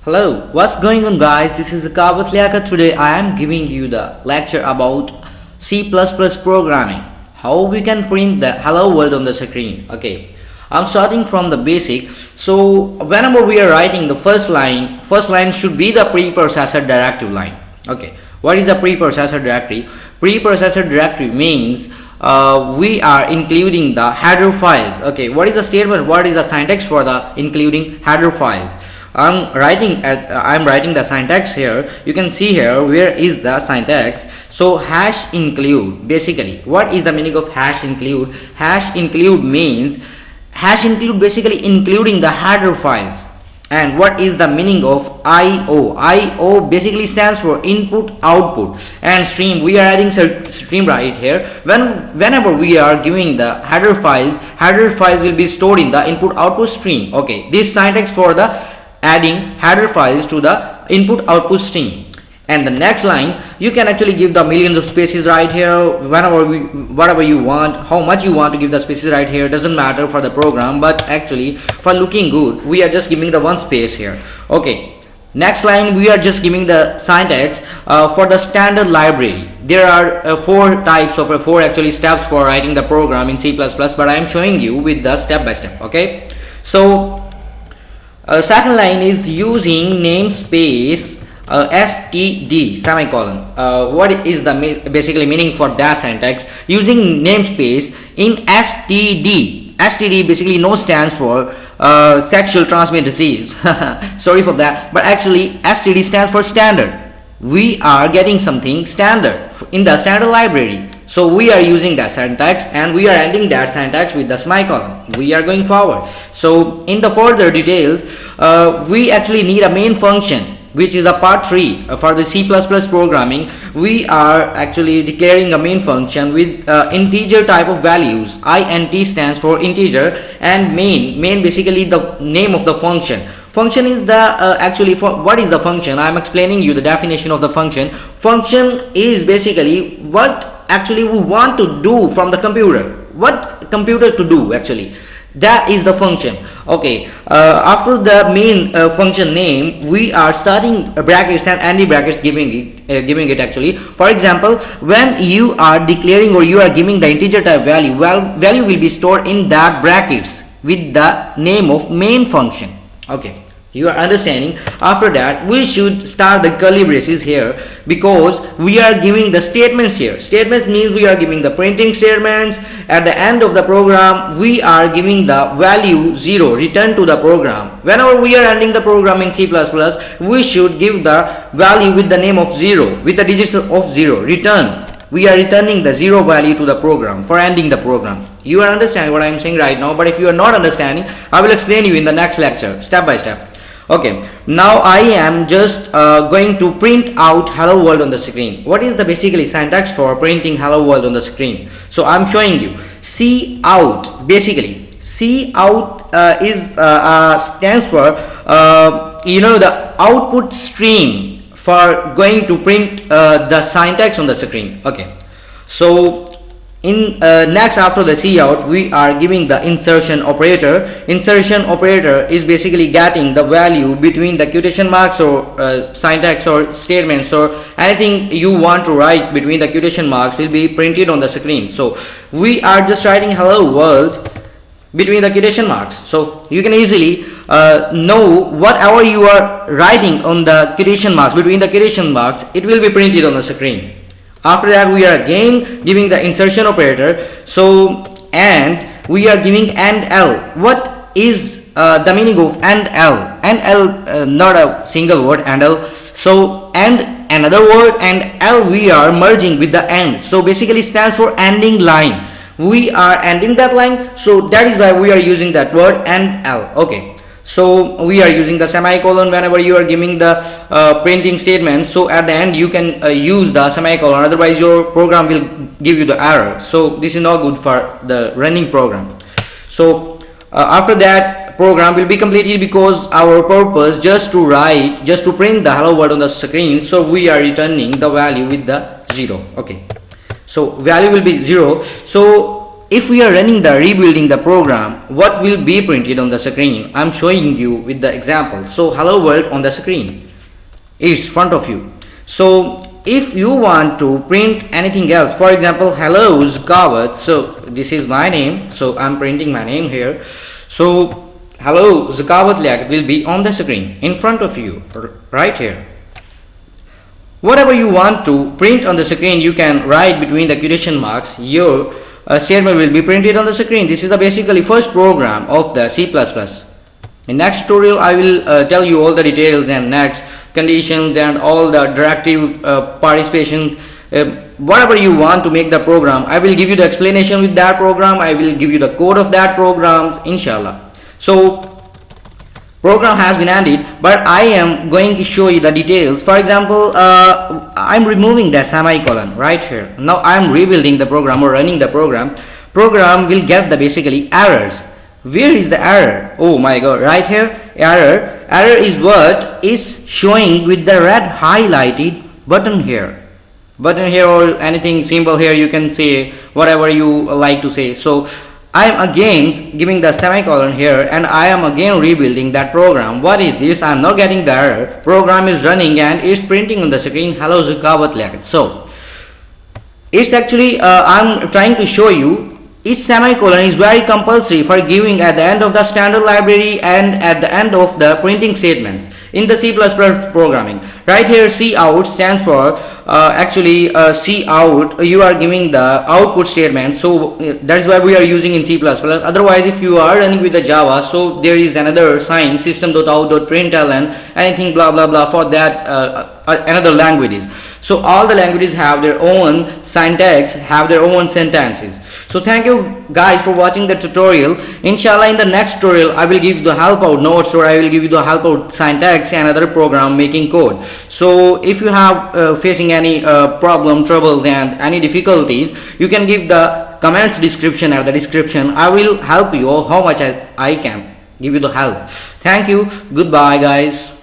Hello, what's going on guys? This is Kavit Liaka. Today I am giving you the lecture about C++ programming. How we can print the hello world on the screen. Okay, I'm starting from the basic. So whenever we are writing the first line should be the preprocessor directive line. Okay, what is the preprocessor directory? Preprocessor directory means we are including the header files. Okay, what is the statement? What is the syntax for the including header files? I'm writing the syntax here. You can see here where is the syntax. So hash include, basically what is the meaning of hash include? Hash include means basically including the header files. And what is the meaning of IO? IO basically stands for input output, and stream, we are adding stream right here. Whenever we are giving the header files will be stored in the input output stream. Okay, this syntax for the adding header files to the input output stream. And the next line, you can actually give the millions of spaces right here, whatever you want, how much you want to give the spaces right here, doesn't matter for the program, but actually for looking good we are just giving the one space here. Okay, next line, we are just giving the syntax for the standard library. There are four actually steps for writing the program in C++, but I am showing you with the step by step. Okay, so second line is using namespace std semicolon. What is the basically meaning for that syntax? Using namespace in std. Std basically no stands for sexual transmitted disease. Sorry for that, but actually std stands for standard. We are getting something standard in the standard library, so we are using that syntax and we are ending that syntax with the semicolon. We are going forward. So in the further details, we actually need a main function, which is a part 3 for the C++ programming. We are actually declaring a main function with integer type of values. Int stands for integer, and main basically the name of the function. Function is the what is the function? I am explaining you the definition of the function. Function is basically what actually we want to do from the computer, what computer to do actually. That is the function. Okay, after the main function name, we are starting brackets and anti brackets, giving it actually. For example, when you are declaring or you are giving the integer type value, value will be stored in that brackets with the name of main function. Okay, you are understanding. After that, we should start the curly braces here, because we are giving the statements here. Statements means we are giving the printing statements. At the end of the program, we are giving the value 0, return to the program. Whenever we are ending the program in C++, we should give the value with the name of 0, with the digits of 0, return. We are returning the 0 value to the program for ending the program. You are understanding what I am saying right now, but if you are not understanding, I will explain you in the next lecture step by step. Okay, now I am just going to print out hello world on the screen. What is the basically syntax for printing hello world on the screen? So I'm showing you cout. Basically cout stands for the output stream for going to print the syntax on the screen. Okay, so in next, after the cout, we are giving the insertion operator. Insertion operator is basically getting the value between the quotation marks or syntax or statements or anything you want to write between the quotation marks will be printed on the screen. So we are just writing hello world between the quotation marks, so you can easily know whatever you are writing on the quotation marks, between the quotation marks, it will be printed on the screen. After that, we are again giving the insertion operator. So and we are giving AND-L. What is the meaning of AND-L? AND-L, not a single word, AND-L. So and another word, and L we are merging with the AND. So basically stands for ending line. We are ending that line, so that is why we are using that word AND-L. Okay, so we are using the semicolon whenever you are giving the printing statement. So at the end you can use the semicolon, otherwise your program will give you the error. So this is not good for the running program. So after that, program will be completed, because our purpose just to print the hello world on the screen. So we are returning the value with the 0. Okay, so value will be 0. So if we are running the rebuilding the program, what will be printed on the screen? I'm showing you with the example. So hello world on the screen is front of you. So if you want to print anything else, for example, hello Zakawat, so this is my name, so I'm printing my name here. So hello Zakawat Liaquat will be on the screen in front of you right here. Whatever you want to print on the screen, you can write between the quotation marks. Your statement will be printed on the screen. This is the basically first program of the C++. In next tutorial, I will tell you all the details and next conditions and all the directive participations. Whatever you want to make the program, I will give you the explanation with that program. I will give you the code of that programs, inshallah. So program has been ended, but I am going to show you the details. For example, I'm removing that semicolon right here. Now I am rebuilding the program or running the program. Program will get the basically errors. Where is the error? Oh my god, right here, error is what is showing with the red highlighted button here or anything symbol here. You can say whatever you like to say. So I am again giving the semicolon here and I am again rebuilding that program. What is this? I am not getting the error. Program is running and it's printing on the screen hello Zakawat Liaquat. So it's actually I'm trying to show you each semicolon is very compulsory for giving at the end of the standard library and at the end of the printing statements in the C++ programming. Right here cout stands for cout, you are giving the output statement, so that's why we are using in C++. Otherwise if you are running with the Java, so there is another sign system.out.println anything blah blah blah for that another languages. So all the languages have their own syntax, have their own sentences. So thank you guys for watching the tutorial. Inshallah in the next tutorial I will give you the help out notes or I will give you the help out syntax and other program making code. So if you have facing any problem, troubles and any difficulties, you can give the comments description or the description. I will help you how much I can give you the help. Thank you. Goodbye guys.